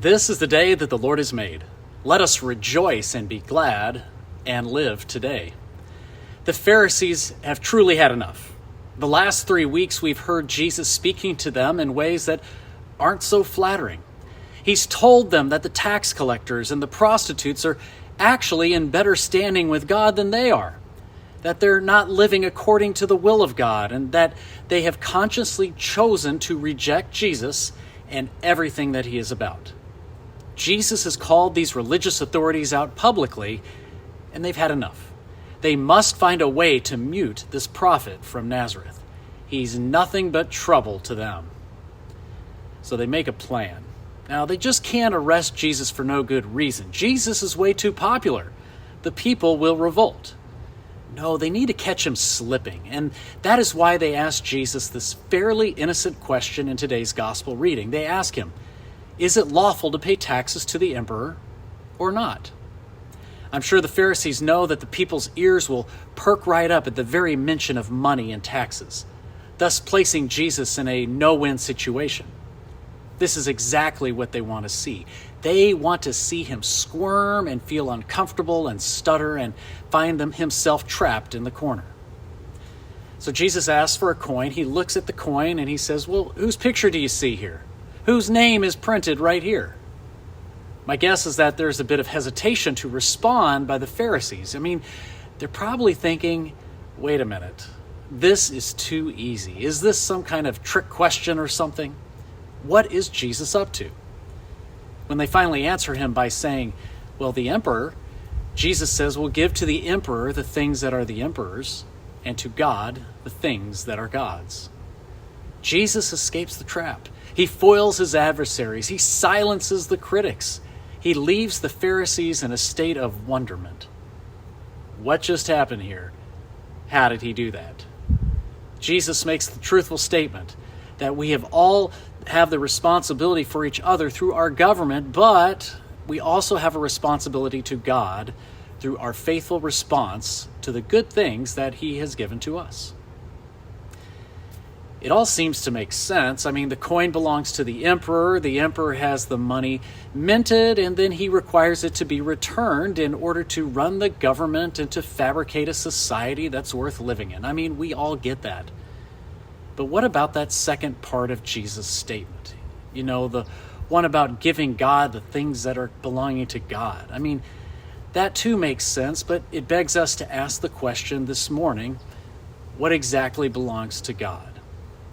This is the day that the Lord has made. Let us rejoice and be glad and live today. The Pharisees have truly had enough. The last 3 weeks we've heard Jesus speaking to them in ways that aren't so flattering. He's told them that the tax collectors and the prostitutes are actually in better standing with God than they are, that they're not living according to the will of God, and that they have consciously chosen to reject Jesus and everything that he is about. Jesus has called these religious authorities out publicly, and they've had enough. They must find a way to mute this prophet from Nazareth. He's nothing but trouble to them. So they make a plan. Now, they just can't arrest Jesus for no good reason. Jesus is way too popular. The people will revolt. No, they need to catch him slipping, and that is why they ask Jesus this fairly innocent question in today's gospel reading. They ask him, is it lawful to pay taxes to the emperor or not? I'm sure the Pharisees know that the people's ears will perk right up at the very mention of money and taxes, thus placing Jesus in a no-win situation. This is exactly what they want to see. They want to see him squirm and feel uncomfortable and stutter and find himself trapped in the corner. So Jesus asks for a coin. He looks at the coin and he says, well, whose picture do you see here? Whose name is printed right here? My guess is that there's a bit of hesitation to respond by the Pharisees. I mean, they're probably thinking, wait a minute, this is too easy. Is this some kind of trick question or something? What is Jesus up to? When they finally answer him by saying, well, the emperor, Jesus says, well, give to the emperor the things that are the emperor's, and to God the things that are God's. Jesus escapes the trap. He foils his adversaries. He silences the critics. He leaves the Pharisees in a state of wonderment. What just happened here? How did he do that? Jesus makes the truthful statement that we have the responsibility for each other through our government, but we also have a responsibility to God through our faithful response to the good things that he has given to us. It all seems to make sense. I mean, the coin belongs to the emperor. The emperor has the money minted, and then he requires it to be returned in order to run the government and to fabricate a society that's worth living in. I mean, we all get that. But what about that second part of Jesus' statement? You know, the one about giving God the things that are belonging to God. I mean, that too makes sense, but it begs us to ask the question this morning, what exactly belongs to God?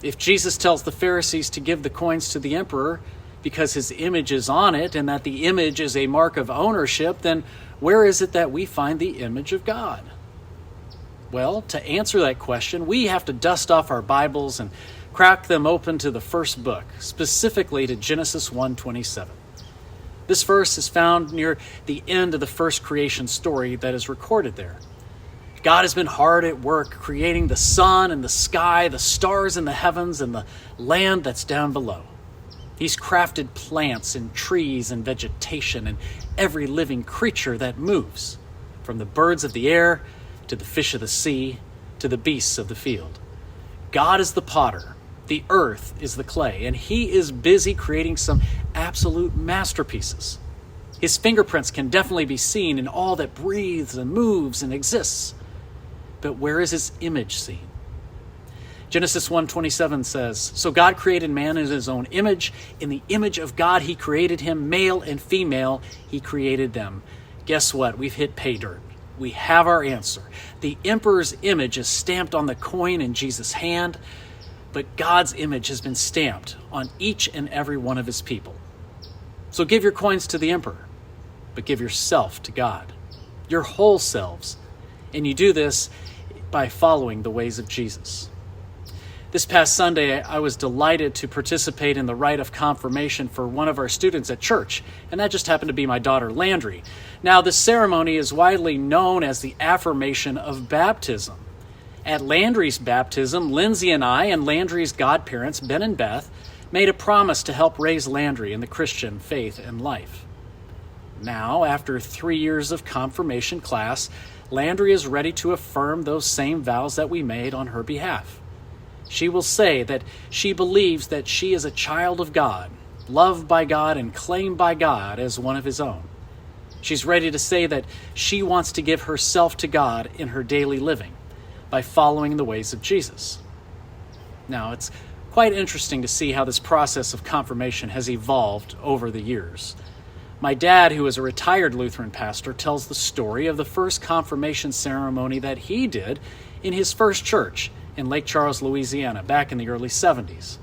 If Jesus tells the Pharisees to give the coins to the emperor because his image is on it and that the image is a mark of ownership, then where is it that we find the image of God? Well, to answer that question, we have to dust off our Bibles and crack them open to the first book, specifically to Genesis 1:27. This verse is found near the end of the first creation story that is recorded there. God has been hard at work creating the sun and the sky, the stars in the heavens, and the land that's down below. He's crafted plants and trees and vegetation and every living creature that moves, from the birds of the air to the fish of the sea to the beasts of the field. God is the potter, the earth is the clay, and he is busy creating some absolute masterpieces. His fingerprints can definitely be seen in all that breathes and moves and exists. But where is his image seen? Genesis 1:27 says, so God created man in his own image. In the image of God, he created him, male and female, he created them. Guess what? We've hit pay dirt. We have our answer. The emperor's image is stamped on the coin in Jesus' hand, but God's image has been stamped on each and every one of his people. So give your coins to the emperor, but give yourself to God, your whole selves. And you do this by following the ways of Jesus. This past Sunday, I was delighted to participate in the rite of confirmation for one of our students at church, and that just happened to be my daughter, Landry. Now, this ceremony is widely known as the affirmation of baptism. At Landry's baptism, Lindsay and I and Landry's godparents, Ben and Beth, made a promise to help raise Landry in the Christian faith and life. Now, after 3 years of confirmation class, Landry is ready to affirm those same vows that we made on her behalf. She will say that she believes that she is a child of God, loved by God and claimed by God as one of his own. She's ready to say that she wants to give herself to God in her daily living by following the ways of Jesus. Now, it's quite interesting to see how this process of confirmation has evolved over the years. My dad, who is a retired Lutheran pastor, tells the story of the first confirmation ceremony that he did in his first church in Lake Charles, Louisiana, back in the early 70s.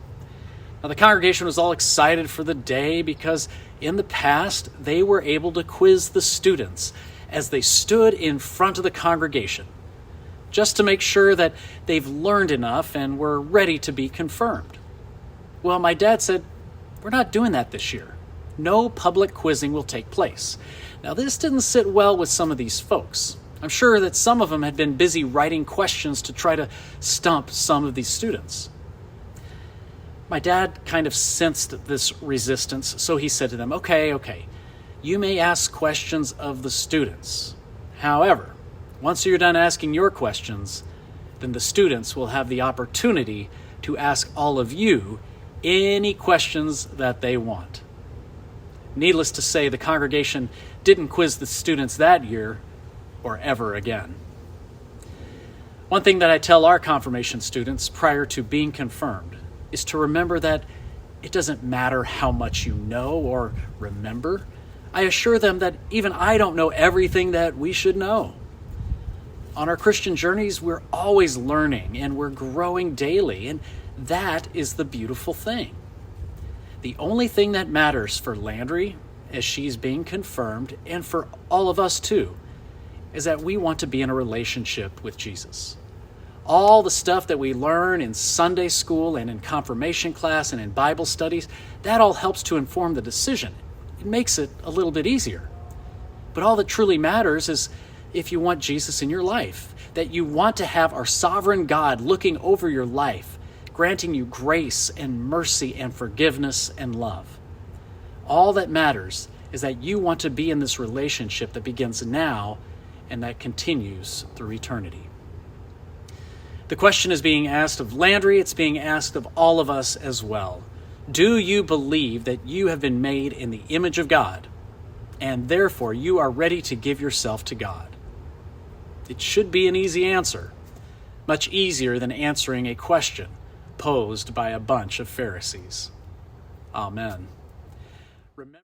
Now, the congregation was all excited for the day because in the past, they were able to quiz the students as they stood in front of the congregation, just to make sure that they've learned enough and were ready to be confirmed. Well, my dad said, "We're not doing that this year. No public quizzing will take place." Now, this didn't sit well with some of these folks. I'm sure that some of them had been busy writing questions to try to stump some of these students. My dad kind of sensed this resistance, so he said to them, okay, you may ask questions of the students. However, once you're done asking your questions, then the students will have the opportunity to ask all of you any questions that they want. Needless to say, the congregation didn't quiz the students that year or ever again. One thing that I tell our confirmation students prior to being confirmed is to remember that it doesn't matter how much you know or remember. I assure them that even I don't know everything that we should know. On our Christian journeys, we're always learning and we're growing daily, and that is the beautiful thing. The only thing that matters for Landry as she's being confirmed, and for all of us too, is that we want to be in a relationship with Jesus. All the stuff that we learn in Sunday school and in confirmation class and in Bible studies, that all helps to inform the decision. It makes it a little bit easier. But all that truly matters is if you want Jesus in your life, that you want to have our sovereign God looking over your life, granting you grace and mercy and forgiveness and love. All that matters is that you want to be in this relationship that begins now and that continues through eternity. The question is being asked of Landry, it's being asked of all of us as well. Do you believe that you have been made in the image of God, and therefore you are ready to give yourself to God? It should be an easy answer, much easier than answering a question posed by a bunch of Pharisees. Amen. Remember